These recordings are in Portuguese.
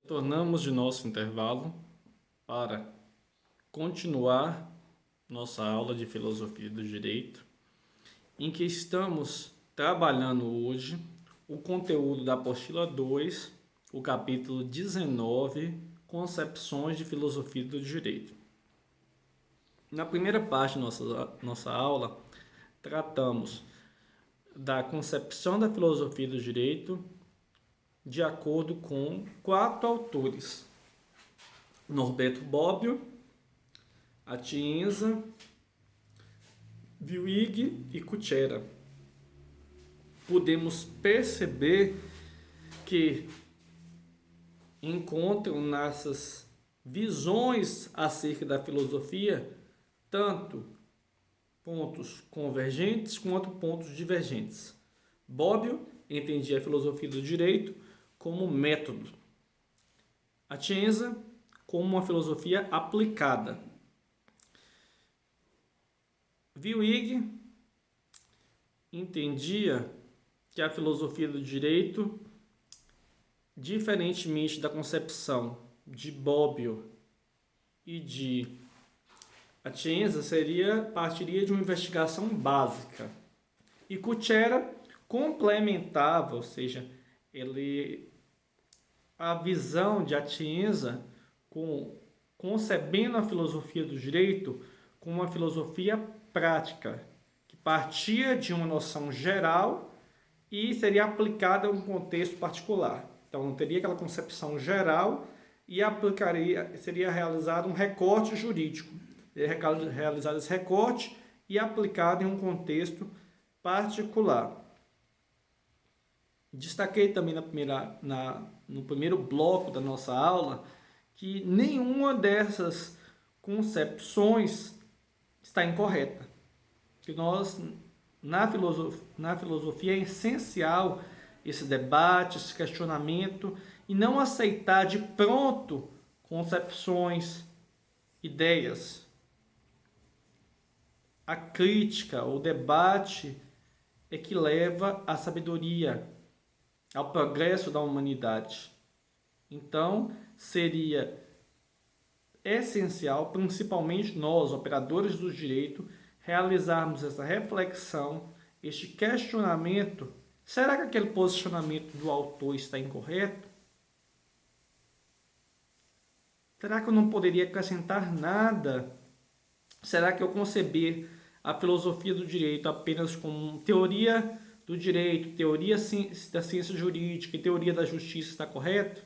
Tornamos de nosso intervalo para continuar nossa aula de Filosofia do Direito, em que estamos trabalhando hoje o conteúdo da apostila 2, o capítulo 19, Concepções de Filosofia do Direito. Na primeira parte da nossa aula, tratamos da concepção da filosofia do direito de acordo com 4 autores: Norberto Bobbio, Atienza, Wig e Kuchera. Podemos perceber que encontram nessas visões acerca da filosofia tanto pontos convergentes quanto pontos divergentes. Bobbio entendia a filosofia do direito como método, Atienza como uma filosofia aplicada. Wig entendia que a filosofia do direito, diferentemente da concepção de Bobbio e de Atienza, partiria de uma investigação básica. E Kuchera complementava, ou seja, a visão de Atienza concebendo a filosofia do direito como uma filosofia prática, que partia de uma noção geral e seria aplicada em um contexto particular. Então, não teria aquela concepção geral e seria realizado um recorte jurídico. Seria realizado esse recorte e aplicado em um contexto particular. Destaquei também no primeiro bloco da nossa aula que nenhuma dessas concepções está incorreta. Que na filosofia é essencial esse debate, esse questionamento e não aceitar de pronto concepções, ideias. A crítica, o debate é que leva à sabedoria, ao progresso da humanidade. Então, seria essencial, principalmente nós, operadores do direito, realizarmos essa reflexão, este questionamento. Será que aquele posicionamento do autor está incorreto? Será que eu não poderia acrescentar nada? Será que eu conceber a filosofia do direito apenas como teoria do direito, teoria da ciência jurídica e teoria da justiça está correto?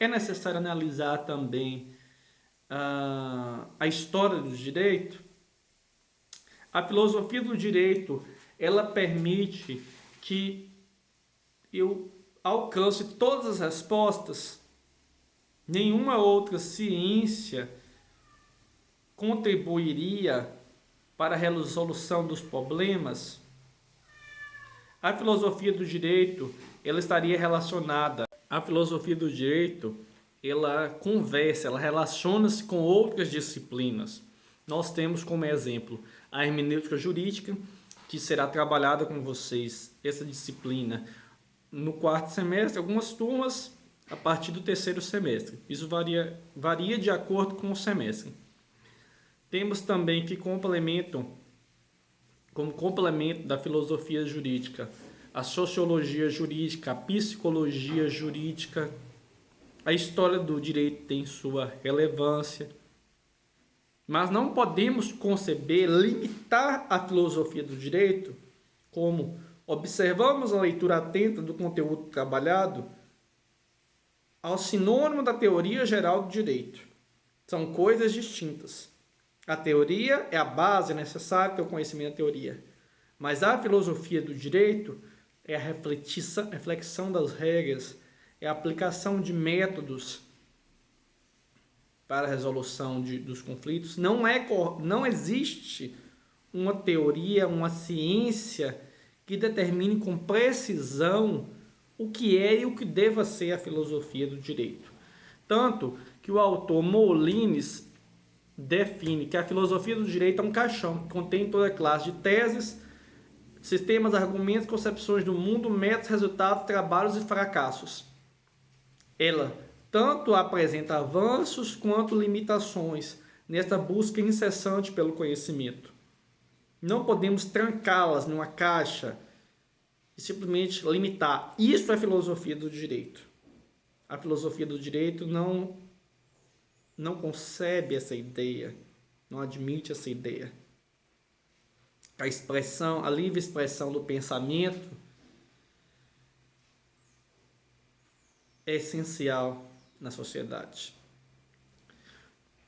É necessário analisar também a história do direito. A filosofia do direito, ela permite que eu alcance todas as respostas. Nenhuma outra ciência contribuiria para a resolução dos problemas. A filosofia do direito, ela estaria relacionada. A filosofia do direito, ela conversa, ela relaciona-se com outras disciplinas. Nós temos como exemplo a hermenêutica jurídica, que será trabalhada com vocês, essa disciplina, no 4º semestre, algumas turmas a partir do 3º semestre. Isso varia de acordo com o semestre. Temos também que como complemento da filosofia jurídica, a sociologia jurídica, a psicologia jurídica. A história do direito tem sua relevância, mas não podemos limitar a filosofia do direito como observamos a leitura atenta do conteúdo trabalhado ao sinônimo da teoria geral do direito. São coisas distintas. A teoria é a base necessária para o conhecimento da teoria, mas a filosofia do direito é a reflexão das regras, é a aplicação de métodos para a resolução dos conflitos. Não existe uma teoria, uma ciência que determine com precisão o que é e o que deva ser a filosofia do direito. Tanto que o autor Molines define que a filosofia do direito é um caixão que contém toda classe de teses, sistemas, argumentos, concepções do mundo, métodos, resultados, trabalhos e fracassos. Ela tanto apresenta avanços quanto limitações nessa busca incessante pelo conhecimento. Não podemos trancá-las numa caixa e simplesmente limitar. Isso é filosofia do direito. A filosofia do direito não concebe essa ideia, não admite essa ideia. A livre expressão do pensamento é essencial na sociedade.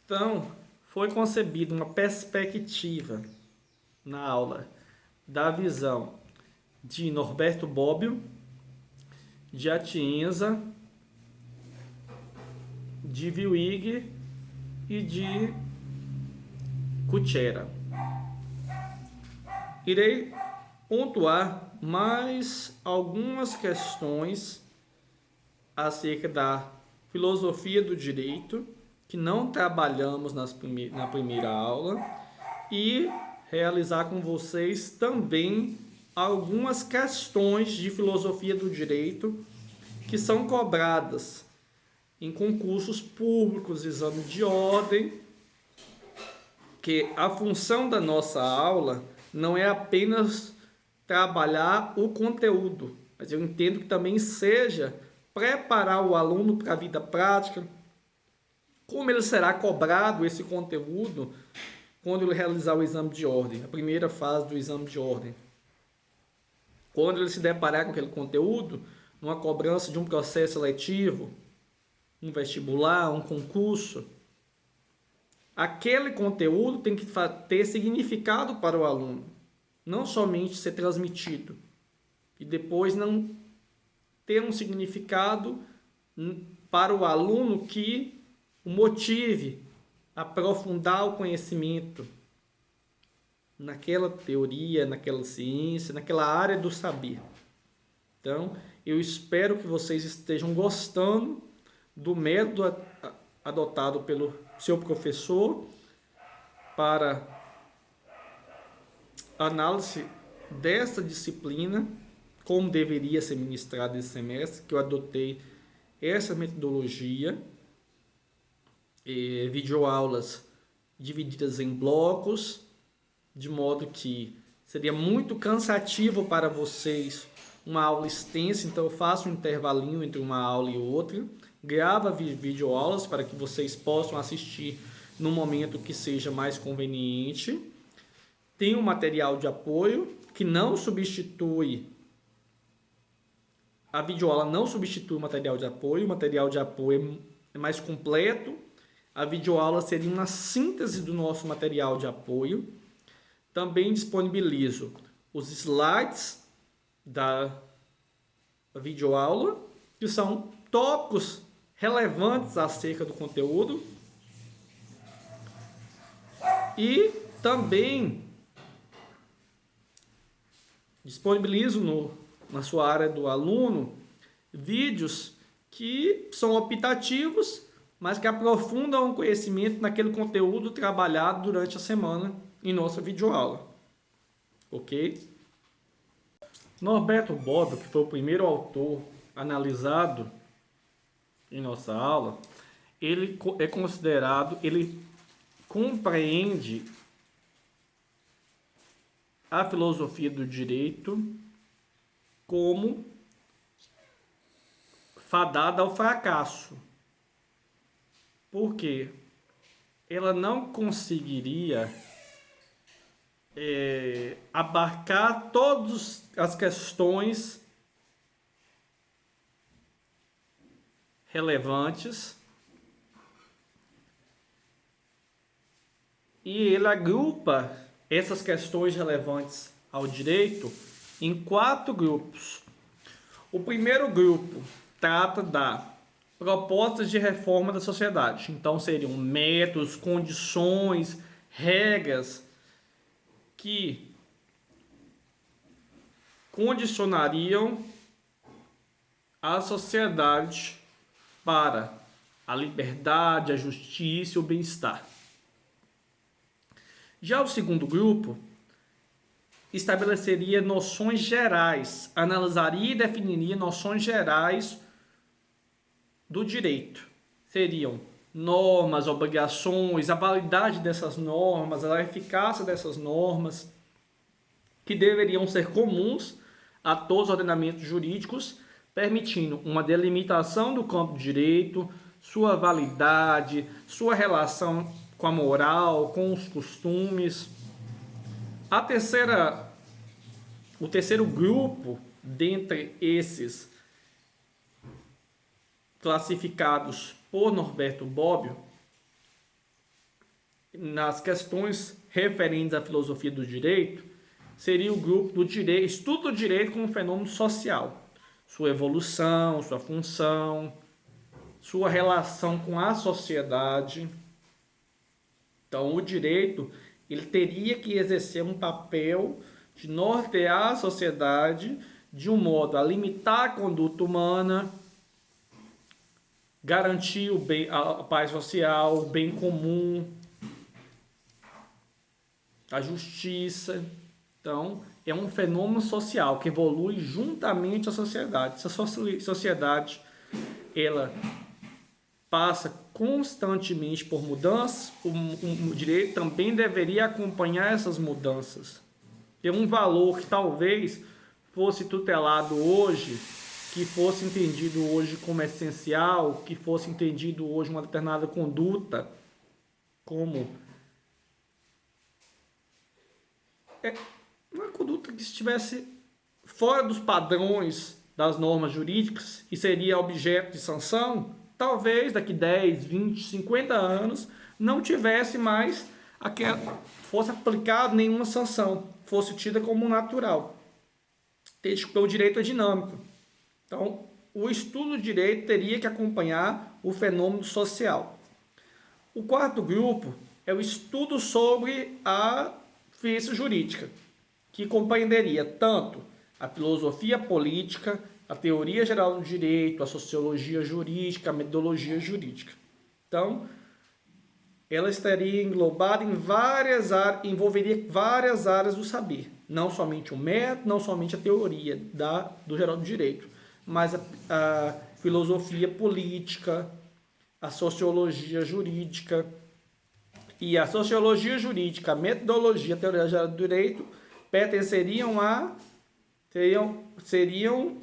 Então, foi concebida uma perspectiva na aula da visão de Norberto Bobbio, de Atienza, de Willig e de Kuchera. Irei pontuar mais algumas questões acerca da filosofia do direito que não trabalhamos na primeira aula e realizar com vocês também algumas questões de filosofia do direito que são cobradas em concursos públicos, exame de ordem, que a função da nossa aula não é apenas trabalhar o conteúdo, mas eu entendo que também seja preparar o aluno para a vida prática, como ele será cobrado esse conteúdo quando ele realizar o exame de ordem, a primeira fase do exame de ordem. Quando ele se deparar com aquele conteúdo, numa cobrança de um processo seletivo, um vestibular, um concurso, aquele conteúdo tem que ter significado para o aluno, não somente ser transmitido e depois não ter um significado para o aluno que o motive a aprofundar o conhecimento naquela teoria, naquela ciência, naquela área do saber. Então, eu espero que vocês estejam gostando do método adotado pelo seu professor para análise dessa disciplina, como deveria ser ministrado esse semestre, que eu adotei essa metodologia, videoaulas divididas em blocos, de modo que seria muito cansativo para vocês uma aula extensa, então eu faço um intervalinho entre uma aula e outra, gravo videoaulas para que vocês possam assistir no momento que seja mais conveniente. Tem um material de apoio que não substitui, a videoaula não substitui o material de apoio é mais completo. A videoaula seria uma síntese do nosso material de apoio. Também disponibilizo os slides da videoaula, que são tópicos relevantes acerca do conteúdo. E também disponibilizo na sua área do aluno vídeos que são optativos, mas que aprofundam o conhecimento naquele conteúdo trabalhado durante a semana em nossa videoaula. Ok? Norberto Bobbio, que foi o primeiro autor analisado em nossa aula, ele é considerado, ele compreende a filosofia do direito como fadada ao fracasso. Por quê? Ela não conseguiria abarcar todas as questões relevantes, e ele agrupa essas questões relevantes ao direito em 4 grupos. O primeiro grupo trata da propostas de reforma da sociedade. Então seriam métodos, condições, regras que condicionariam a sociedade para a liberdade, a justiça e o bem-estar. Já o segundo grupo estabeleceria noções gerais, analisaria e definiria noções gerais do direito. seriam normas, obrigações, a validade dessas normas, a eficácia dessas normas, que deveriam ser comuns a todos os ordenamentos jurídicos, permitindo uma delimitação do campo de direito, sua validade, sua relação com a moral, com os costumes. O terceiro grupo dentre esses classificados por Norberto Bobbio nas questões referentes à filosofia do direito seria o grupo do direito, estudo do direito como fenômeno social, sua evolução, sua função, sua relação com a sociedade. Então, o direito ele teria que exercer um papel de nortear a sociedade de um modo a limitar a conduta humana, garantir a paz social, o bem comum, a justiça. Então, é um fenômeno social que evolui juntamente à sociedade. Se a sociedade ela passa constantemente por mudanças, o direito também deveria acompanhar essas mudanças. Tem um valor que talvez fosse tutelado hoje, que fosse entendido hoje como essencial, que fosse entendido hoje uma determinada conduta como uma conduta que estivesse fora dos padrões das normas jurídicas e seria objeto de sanção, talvez daqui 10, 20, 50 anos não tivesse mais fosse aplicado nenhuma sanção, fosse tida como natural. O direito é dinâmico. Então, o estudo do direito teria que acompanhar o fenômeno social. O quarto grupo é o estudo sobre a ciência jurídica, que compreenderia tanto a filosofia política, a teoria geral do direito, a sociologia jurídica, a metodologia jurídica. Então, ela estaria englobada em envolveria várias áreas do saber, não somente o método, não somente a teoria do geral do direito, mas a filosofia política, a sociologia jurídica. E a sociologia jurídica, a metodologia, a teoria geral do direito seriam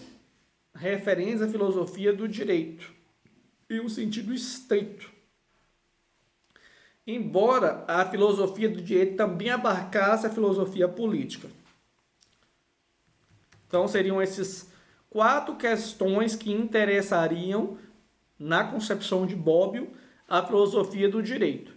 referentes à filosofia do direito, em um sentido estrito. Embora a filosofia do direito também abarcasse a filosofia política. Então, seriam esses 4 questões que interessariam, na concepção de Bobbio, a filosofia do direito.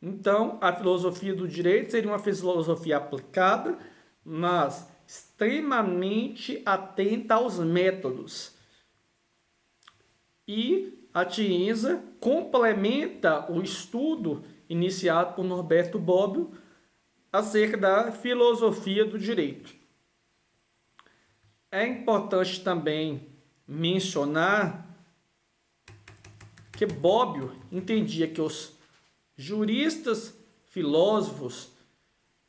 Então, a filosofia do direito seria uma filosofia aplicada, mas extremamente atenta aos métodos. E a Tienza complementa o estudo iniciado por Norberto Bobbio acerca da filosofia do direito. É importante também mencionar que Bobbio entendia que os juristas filósofos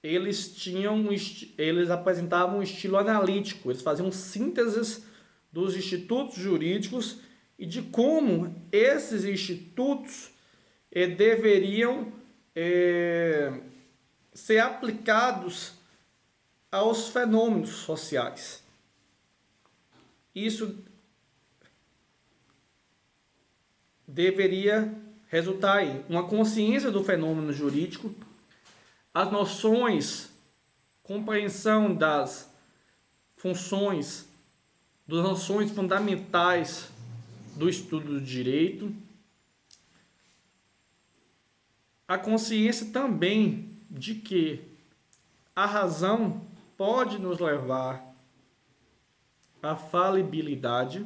eles apresentavam um estilo analítico, eles faziam sínteses dos institutos jurídicos e de como esses institutos deveriam ser aplicados aos fenômenos sociais. Isso deveria resultar em uma consciência do fenômeno jurídico, as noções, compreensão das funções, das noções fundamentais do estudo do direito, a consciência também de que a razão pode nos levar à falibilidade.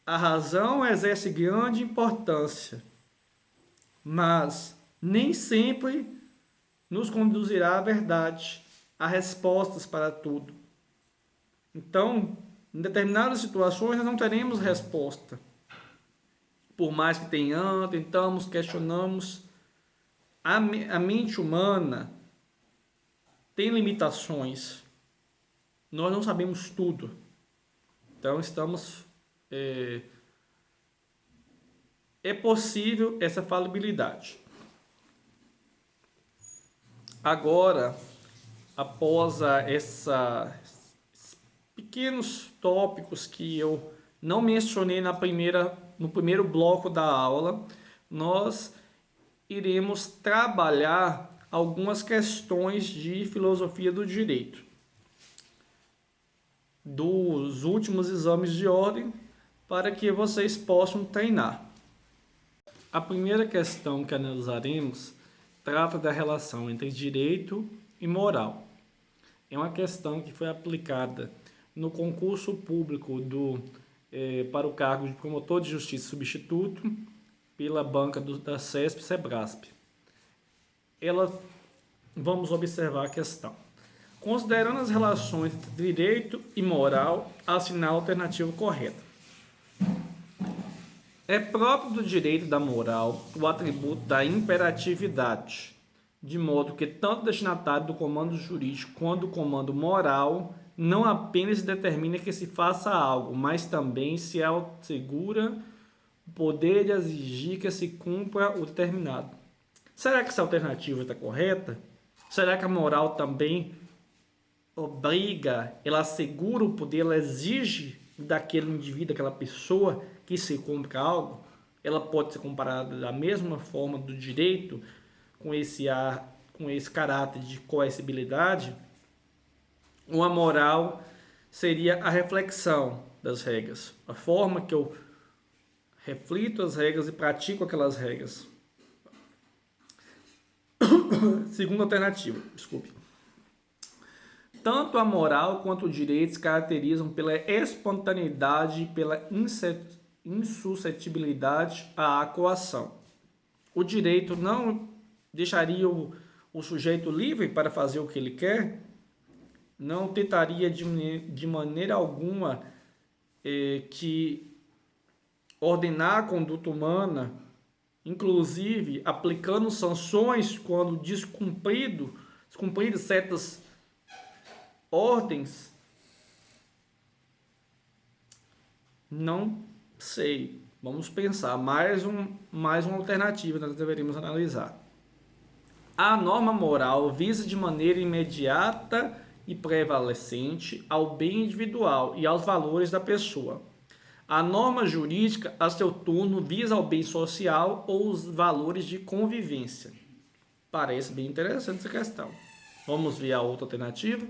A razão exerce grande importância, mas nem sempre nos conduzirá à verdade, a respostas para tudo. Então, em determinadas situações, nós não teremos resposta. Por mais que tentamos, questionamos, a mente humana tem limitações. Nós não sabemos tudo. Então, estamos é possível essa falibilidade. Agora, após esses pequenos tópicos que eu não mencionei no primeiro bloco da aula, nós iremos trabalhar algumas questões de filosofia do direito dos últimos exames de ordem para que vocês possam treinar. A primeira questão que analisaremos trata da relação entre direito e moral. É uma questão que foi aplicada no concurso público para o cargo de promotor de justiça substituto pela banca da CESP-SEBRASP. Vamos observar a questão. Considerando as relações entre direito e moral, assinar a alternativa correta. É próprio do direito e da moral o atributo da imperatividade, de modo que tanto o destinatário do comando jurídico quanto do comando moral não apenas determina que se faça algo, mas também se assegura o poder de exigir que se cumpra o determinado. Será que essa alternativa está correta? Será que a moral também obriga, ela assegura o poder, ela exige daquele indivíduo, daquela pessoa que se cumpra algo? Ela pode ser comparada da mesma forma do direito, com esse caráter de coercibilidade? Uma moral seria a reflexão das regras, a forma que eu reflito as regras e pratico aquelas regras. Segunda alternativa, desculpe. Tanto a moral quanto o direito se caracterizam pela espontaneidade e pela insuscetibilidade à coação. O direito não deixaria o sujeito livre para fazer o que ele quer, não tentaria de maneira alguma que ordenar a conduta humana, inclusive aplicando sanções quando descumpridas certas ordens. Não sei. Vamos pensar. Mais uma alternativa que nós deveríamos analisar. A norma moral visa de maneira imediata e prevalecente ao bem individual e aos valores da pessoa. A norma jurídica, a seu turno, visa ao bem social ou os valores de convivência. Parece bem interessante essa questão. Vamos ver a outra alternativa.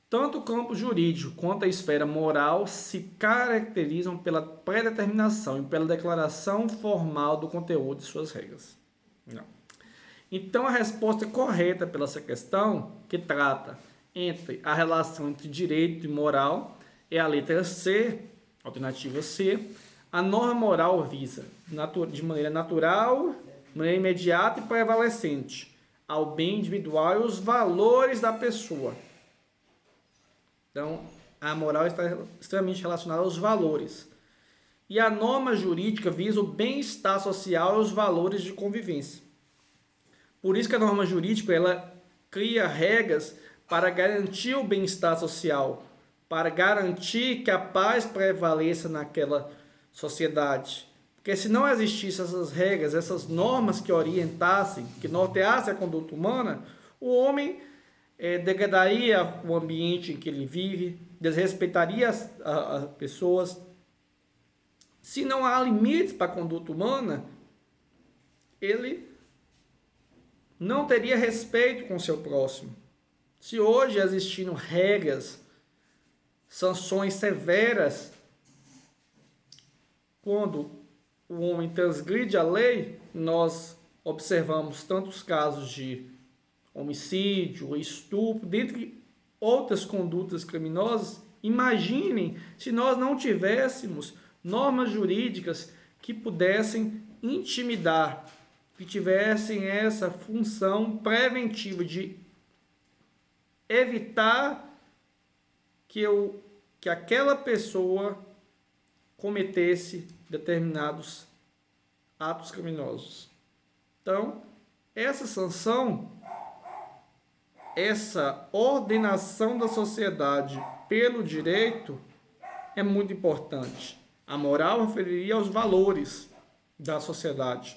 Tanto o campo jurídico quanto a esfera moral se caracterizam pela predeterminação e pela declaração formal do conteúdo de suas regras. Não. Então, a resposta correta para essa questão, que trata entre a relação entre direito e moral, é a letra C, alternativa C. A norma moral visa, de maneira natural, de maneira imediata e prevalecente, ao bem individual e os valores da pessoa. Então, a moral está extremamente relacionada aos valores. E a norma jurídica visa o bem-estar social e os valores de convivência. Por isso que a norma jurídica ela cria regras para garantir o bem-estar social, para garantir que a paz prevaleça naquela sociedade. Porque se não existissem essas regras, essas normas que orientassem, que norteassem a conduta humana, o homem degradaria o ambiente em que ele vive, desrespeitaria as pessoas. Se não há limites para a conduta humana, ele não teria respeito com o seu próximo. Se hoje existindo regras, sanções severas, quando o homem transgride a lei, nós observamos tantos casos de homicídio, estupro, dentre outras condutas criminosas. Imaginem se nós não tivéssemos normas jurídicas que pudessem intimidar, que tivessem essa função preventiva de evitar que aquela pessoa cometesse determinados atos criminosos. Então, essa sanção, essa ordenação da sociedade pelo direito é muito importante. A moral referiria aos valores. da sociedade.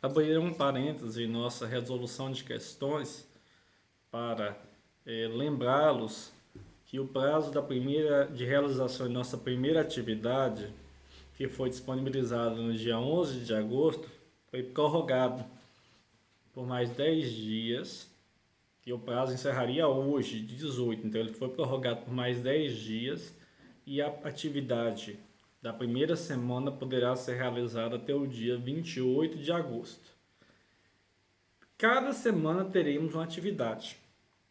Abrir um parêntese em nossa resolução de questões para lembrá-los que o prazo de realização de nossa primeira atividade, que foi disponibilizado no dia 11 de agosto, foi prorrogado por mais 10 dias, e o prazo encerraria hoje, 18, então ele foi prorrogado por mais 10 dias, e a atividade da primeira semana poderá ser realizada até o dia 28 de agosto. Cada semana teremos uma atividade.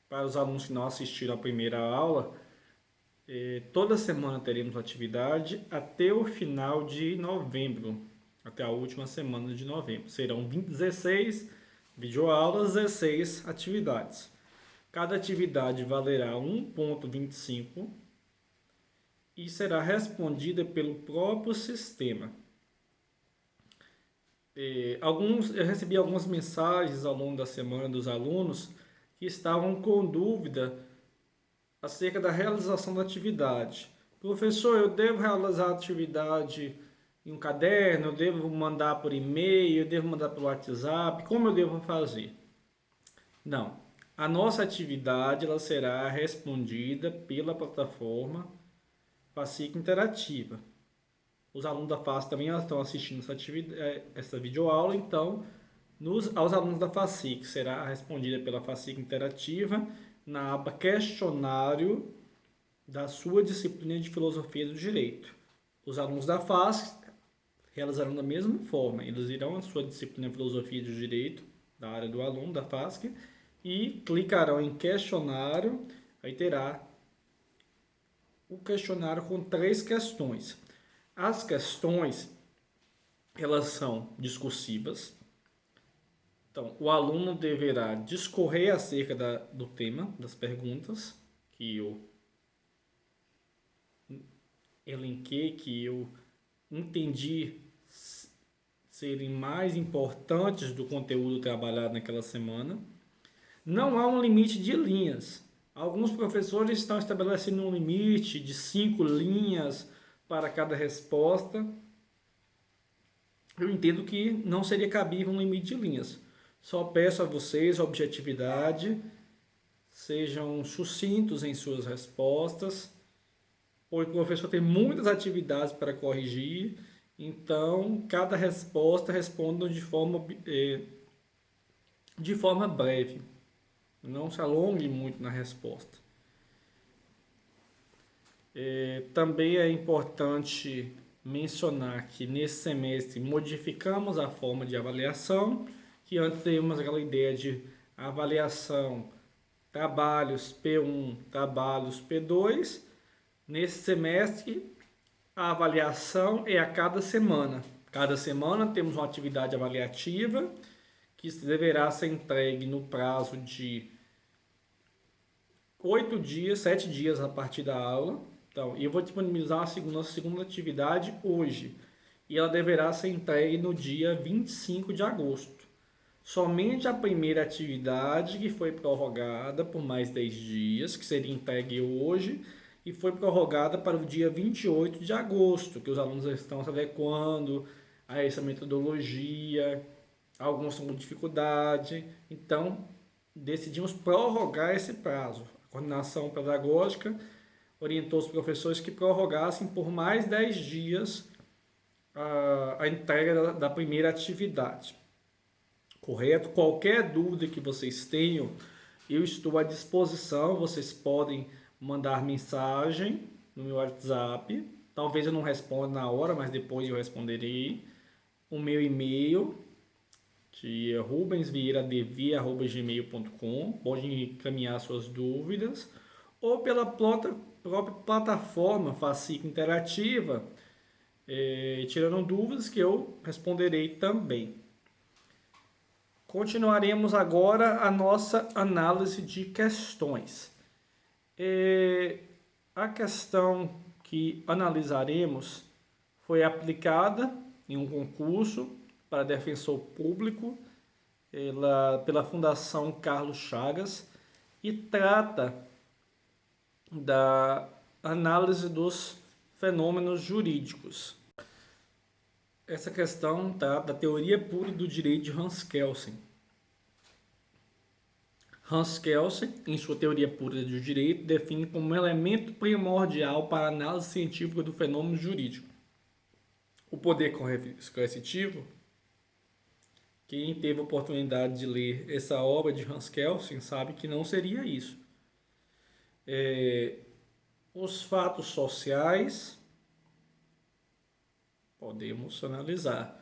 Para os alunos que não assistiram à primeira aula, toda semana teremos atividade até o final de novembro, até a última semana de novembro. Serão 16 videoaulas, 16 atividades. Cada atividade valerá 1,25 e será respondida pelo próprio sistema. Eu recebi algumas mensagens ao longo da semana dos alunos que estavam com dúvida acerca da realização da atividade. Professor, eu devo realizar a atividade em um caderno, eu devo mandar por e-mail, eu devo mandar pelo WhatsApp, como eu devo fazer? Não. A nossa atividade ela será respondida pela plataforma FACIC Interativa. Os alunos da FACIC também estão assistindo essa videoaula, então aos alunos da FACIC será respondida pela FACIC Interativa na aba questionário da sua disciplina de Filosofia do Direito. Os alunos da FACIC realizarão da mesma forma, eles irão à sua disciplina de Filosofia do Direito, da área do aluno da FACIC, e clicarão em questionário, aí terá o questionário com 3 questões. As questões, elas são discursivas. Então, o aluno deverá discorrer acerca do tema, das perguntas que eu elenquei, que eu entendi serem mais importantes do conteúdo trabalhado naquela semana. Não há um limite de linhas. Alguns professores estão estabelecendo um limite de 5 linhas para cada resposta. Eu entendo que não seria cabível um limite de linhas. Só peço a vocês objetividade, sejam sucintos em suas respostas, pois o professor tem muitas atividades para corrigir, então cada resposta responda de forma breve. Não se alongue muito na resposta. Também é importante mencionar que nesse semestre modificamos a forma de avaliação, que antes tínhamos aquela ideia de avaliação trabalhos P1, trabalhos P2. Nesse semestre, a avaliação é a cada semana. Cada semana temos uma atividade avaliativa que deverá ser entregue no prazo de 8 dias, 7 dias a partir da aula. Então, eu vou disponibilizar a segunda atividade hoje. E ela deverá ser entregue no dia 25 de agosto. Somente a primeira atividade, que foi prorrogada por mais 10 dias, que seria entregue hoje, e foi prorrogada para o dia 28 de agosto, que os alunos estão se adequando a essa metodologia, alguns estão com dificuldade, então decidimos prorrogar esse prazo. A coordenação pedagógica orientou os professores que prorrogassem por mais 10 dias a entrega da primeira atividade. Correto? Qualquer dúvida que vocês tenham, eu estou à disposição. Vocês podem mandar mensagem no meu WhatsApp. Talvez eu não responda na hora, mas depois eu responderei. O meu e-mail, que é rubensvieiradev@gmail.com. Podem encaminhar suas dúvidas. Ou pela própria plataforma FACIC Interativa, tirando dúvidas, que eu responderei também. Continuaremos agora a nossa análise de questões. A questão que analisaremos foi aplicada em um concurso para defensor público pela Fundação Carlos Chagas e trata da análise dos fenômenos jurídicos. Essa questão tá da teoria pura do direito de Hans Kelsen. Hans Kelsen, em sua teoria pura do direito, define como um elemento primordial para a análise científica do fenômeno jurídico o poder coercitivo. Quem teve a oportunidade de ler essa obra de Hans Kelsen sabe que não seria isso. Os fatos sociais, podemos analisar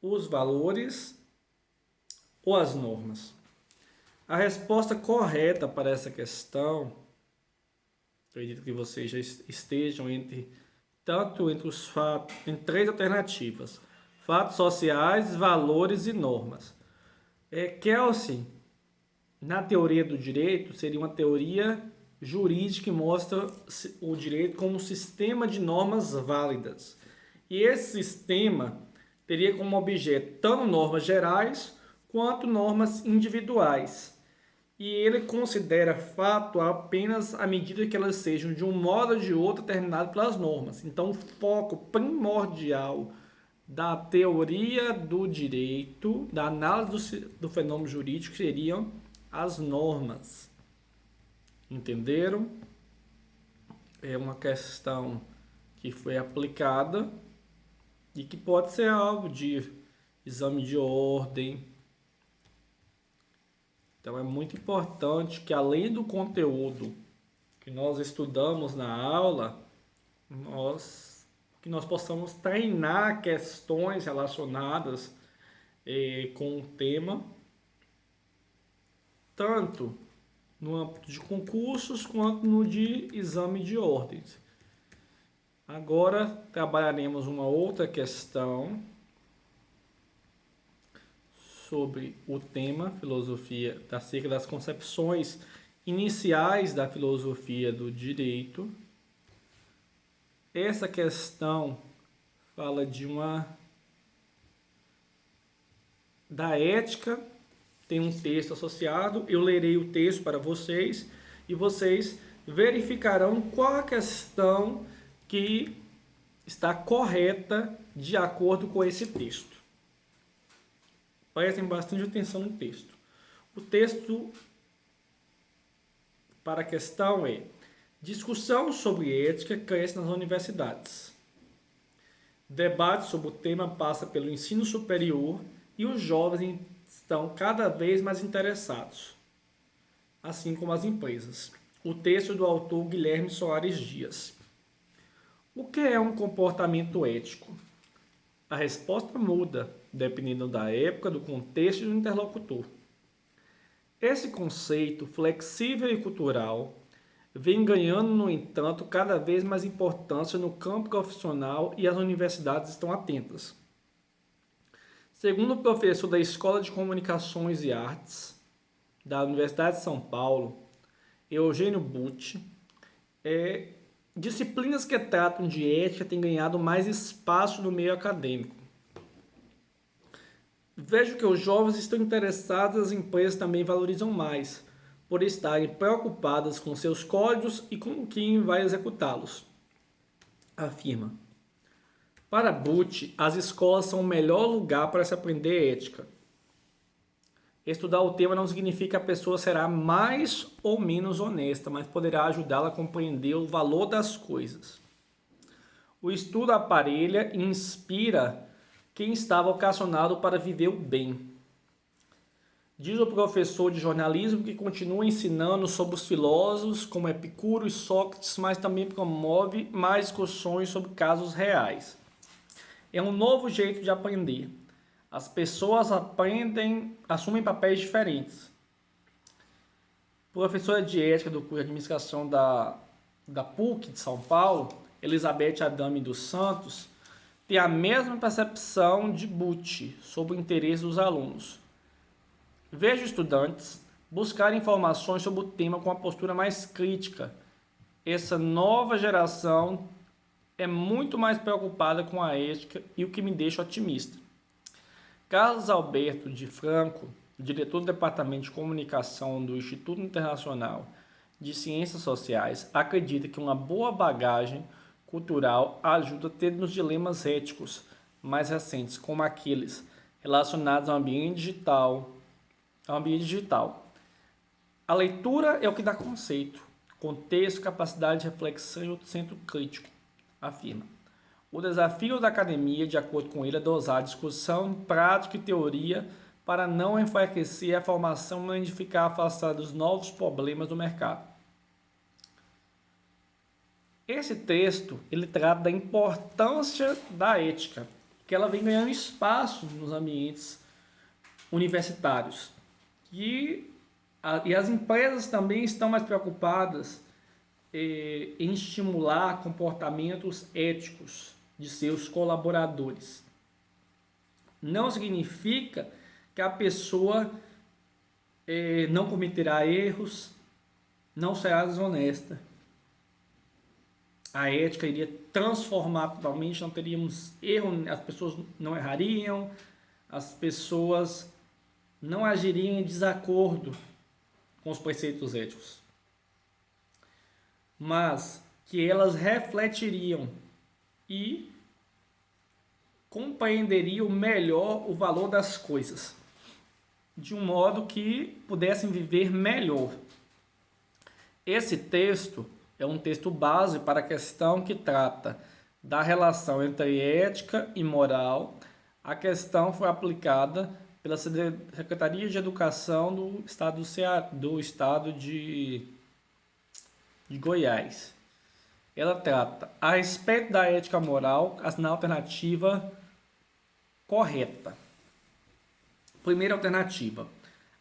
os valores ou as normas. A resposta correta para essa questão, acredito que vocês já estejam entre os fatos, em três alternativas: fatos sociais, valores e normas. Kelsen, na teoria do direito, seria uma teoria jurídica que mostra o direito como um sistema de normas válidas. E esse sistema teria como objeto tanto normas gerais quanto normas individuais. E ele considera fato apenas à medida que elas sejam de um modo ou de outro determinado pelas normas. Então, o foco primordial da teoria do direito, da análise do fenômeno jurídico, seriam as normas. Entenderam? É uma questão que foi aplicada e que pode ser alvo de exame de ordem. Então é muito importante que, além do conteúdo que nós estudamos na aula, nós possamos treinar questões relacionadas com o tema, tanto no âmbito de concursos quanto no de exame de ordens. Agora trabalharemos uma outra questão sobre o tema filosofia, acerca das concepções iniciais da filosofia do direito. Essa questão fala da ética. Tem um texto associado, eu lerei o texto para vocês e vocês verificarão qual a questão que está correta de acordo com esse texto. Prestem bastante atenção no texto. O texto para a questão é: discussão sobre ética cresce nas universidades. Debate sobre o tema passa pelo ensino superior e os jovens estão cada vez mais interessados, assim como as empresas. O texto do autor Guilherme Soares Dias. O que é um comportamento ético? A resposta muda, dependendo da época, do contexto e do interlocutor. Esse conceito flexível e cultural vem ganhando, no entanto, cada vez mais importância no campo profissional e as universidades estão atentas. Segundo o professor da Escola de Comunicações e Artes da Universidade de São Paulo, Eugênio Butti, disciplinas que tratam de ética têm ganhado mais espaço no meio acadêmico. Vejo que os jovens estão interessados, as empresas também valorizam mais, por estarem preocupadas com seus códigos e com quem vai executá-los. Afirma. Para Butti, as escolas são o melhor lugar para se aprender ética. Estudar o tema não significa que a pessoa será mais ou menos honesta, mas poderá ajudá-la a compreender o valor das coisas. O estudo aparelha e inspira quem está vocacionado para viver o bem. Diz o professor de jornalismo que continua ensinando sobre os filósofos como Epicuro e Sócrates, mas também promove mais discussões sobre casos reais. É um novo jeito de aprender. As pessoas assumem papéis diferentes. Professora de ética do curso de administração da PUC de São Paulo, Elizabeth Adame dos Santos, tem a mesma percepção de Butti sobre o interesse dos alunos. Vejo estudantes buscar informações sobre o tema com uma postura mais crítica. Essa nova geração é muito mais preocupada com a ética e o que me deixa otimista. Carlos Alberto de Franco, diretor do Departamento de Comunicação do Instituto Internacional de Ciências Sociais, acredita que uma boa bagagem cultural ajuda a ter nos dilemas éticos mais recentes, como aqueles relacionados ao ambiente digital. A leitura é o que dá conceito, contexto, capacidade de reflexão e o centro crítico, afirma. O desafio da academia, de acordo com ele, é dosar discussão, prática e teoria para não enfraquecer a formação nem ficar afastado dos novos problemas do mercado. Esse texto ele trata da importância da ética, que ela vem ganhando espaço nos ambientes universitários. E as empresas também estão mais preocupadas em estimular comportamentos éticos de seus colaboradores. Não significa que a pessoa não cometerá erros, não será desonesta. A ética iria transformar totalmente, não teríamos erro, as pessoas não errariam, as pessoas não agiriam em desacordo com os preceitos éticos, mas que elas refletiriam e compreenderiam melhor o valor das coisas, de um modo que pudessem viver melhor. Esse texto é um texto base para a questão que trata da relação entre ética e moral. A questão foi aplicada pela Secretaria de Educação do Estado de Goiás. Ela trata a respeito da ética moral na alternativa correta. Primeira alternativa.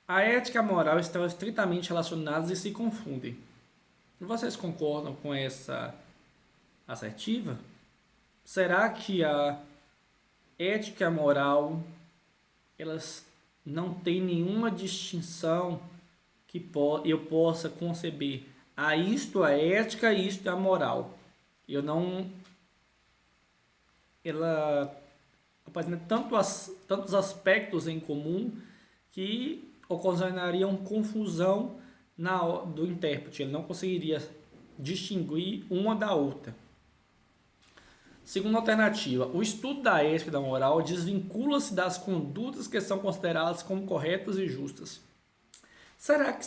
A ética e a moral estão estritamente relacionadas e se confundem. Vocês concordam com essa assertiva? Será que a ética e a moral elas não têm nenhuma distinção que eu possa conceber? Isto é ética e isto é a moral. Ela apresenta tantos aspectos em comum que ocasionariam confusão do intérprete. Ele não conseguiria distinguir uma da outra. Segunda alternativa, o estudo da ética e da moral desvincula-se das condutas que são consideradas como corretas e justas. Será que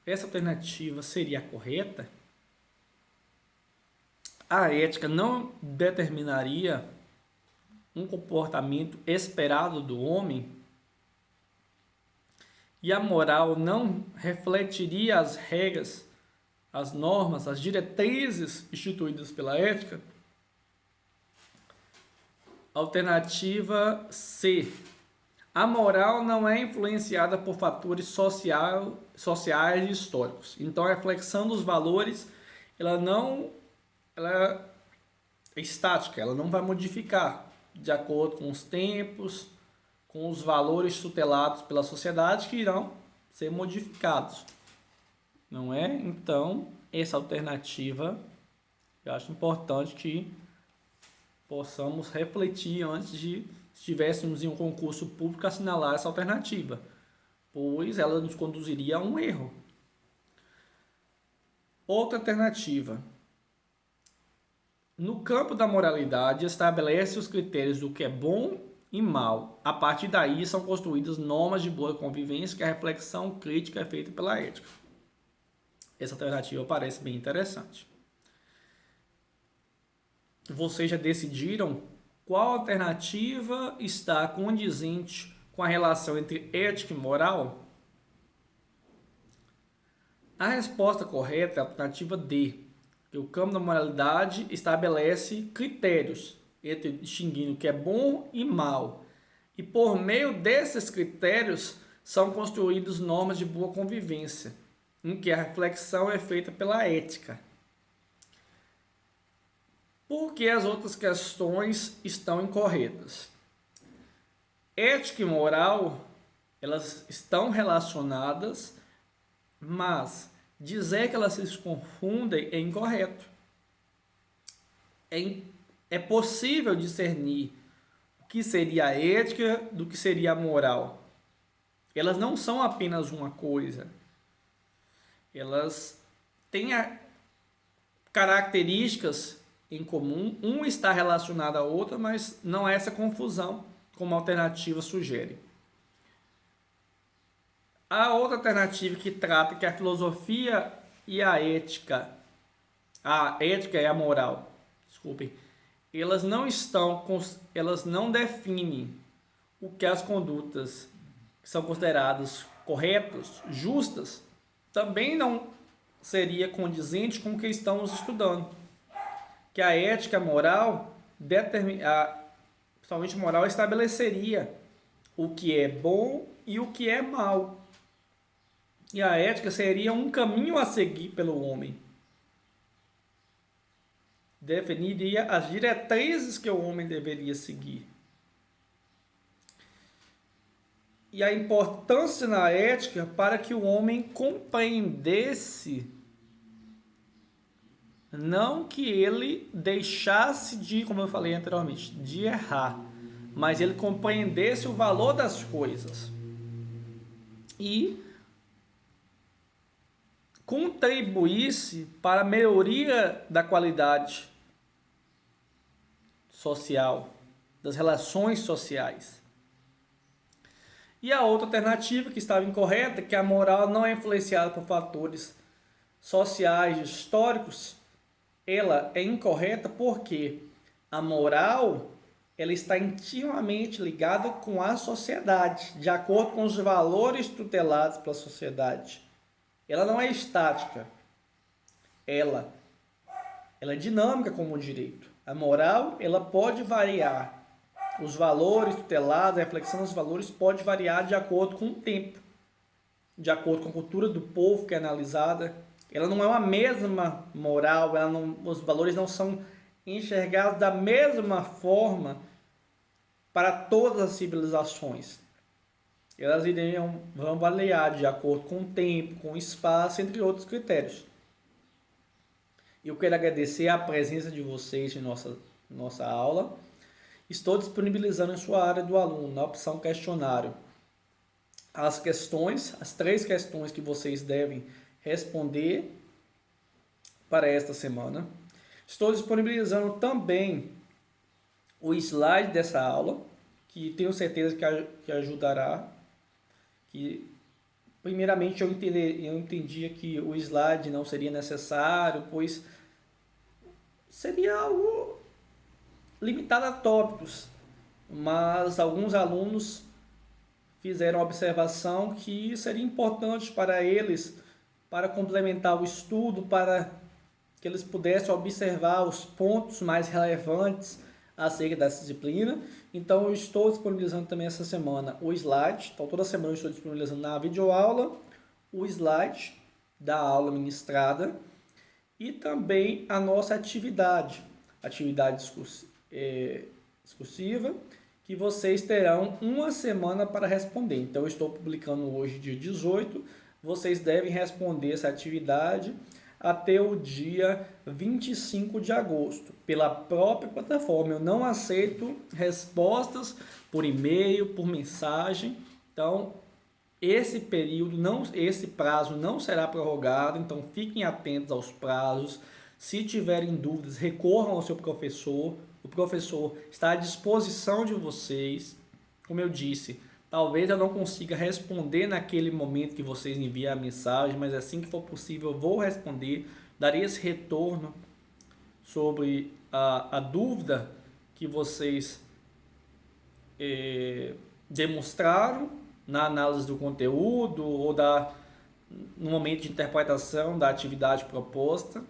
essa alternativa seria a correta? A ética não determinaria um comportamento esperado do homem? E a moral não refletiria as regras, as normas, as diretrizes instituídas pela ética? Alternativa C. A moral não é influenciada por fatores sociais e históricos. Então, a reflexão dos valores ela é estática, ela não vai modificar de acordo com os tempos, com os valores tutelados pela sociedade que irão ser modificados. Não é? Então, essa alternativa, eu acho importante que possamos refletir antes de, se estivéssemos em um concurso público, assinalar essa alternativa, pois ela nos conduziria a um erro. Outra alternativa. No campo da moralidade, estabelece os critérios do que é bom e mal. A partir daí, são construídas normas de boa convivência que a reflexão crítica é feita pela ética. Essa alternativa parece bem interessante. Vocês já decidiram qual alternativa está condizente com a relação entre ética e moral? A resposta correta é a alternativa D, que o campo da moralidade estabelece critérios entre distinguindo o que é bom e mal. E por meio desses critérios são construídas normas de boa convivência, em que a reflexão é feita pela ética. Por que as outras questões estão incorretas? Ética e moral, elas estão relacionadas, mas dizer que elas se confundem é incorreto. É possível discernir o que seria a ética do que seria a moral. Elas não são apenas uma coisa. Elas têm características em comum, um está relacionado ao outro, mas não há essa confusão como a alternativa sugere. A outra alternativa que trata que a filosofia e a ética e a moral, desculpem, elas não definem o que as condutas que são consideradas corretas, justas, também não seria condizente com o que estamos estudando. Que a ética moral, principalmente moral, estabeleceria o que é bom e o que é mal. E a ética seria um caminho a seguir pelo homem. Definiria as diretrizes que o homem deveria seguir. E a importância na ética para que o homem compreendesse, não que ele deixasse de, como eu falei anteriormente, de errar, mas ele compreendesse o valor das coisas e contribuísse para a melhoria da qualidade social, das relações sociais. E a outra alternativa que estava incorreta, que a moral não é influenciada por fatores sociais históricos, ela é incorreta porque a moral ela está intimamente ligada com a sociedade, de acordo com os valores tutelados pela sociedade. Ela não é estática, ela é dinâmica como o direito. A moral ela pode variar. Os valores tutelados, a reflexão dos valores pode variar de acordo com o tempo, de acordo com a cultura do povo que é analisada. Ela não é uma mesma moral, os valores não são enxergados da mesma forma para todas as civilizações. Elas vão variar de acordo com o tempo, com o espaço, entre outros critérios. Eu quero agradecer a presença de vocês em nossa aula. Estou disponibilizando em sua área do aluno, na opção questionário, as 3 questões que vocês devem responder para esta semana. Estou disponibilizando também o slide dessa aula, que tenho certeza que ajudará. Primeiramente, eu entendia que o slide não seria necessário, pois seria algo limitado a tópicos, mas alguns alunos fizeram a observação que seria importante para eles, para complementar o estudo, para que eles pudessem observar os pontos mais relevantes acerca dessa disciplina. Então, eu estou disponibilizando também essa semana o slide. Então, toda semana eu estou disponibilizando na videoaula o slide da aula ministrada e também a nossa atividade discursiva, que vocês terão uma semana para responder. Então, eu estou publicando hoje, dia 18. Vocês devem responder essa atividade até o dia 25 de agosto, pela própria plataforma. Eu não aceito respostas por e-mail, por mensagem. Então, esse prazo não será prorrogado, então fiquem atentos aos prazos. Se tiverem dúvidas, recorram ao seu professor. O professor está à disposição de vocês. Como eu disse, talvez eu não consiga responder naquele momento que vocês enviam a mensagem, mas assim que for possível eu vou responder, darei esse retorno sobre a dúvida que vocês demonstraram na análise do conteúdo ou no momento de interpretação da atividade proposta.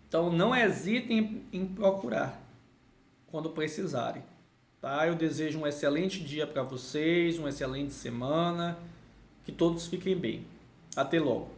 Então, não hesitem em procurar quando precisarem. Tá? Eu desejo um excelente dia para vocês, uma excelente semana, que todos fiquem bem. Até logo.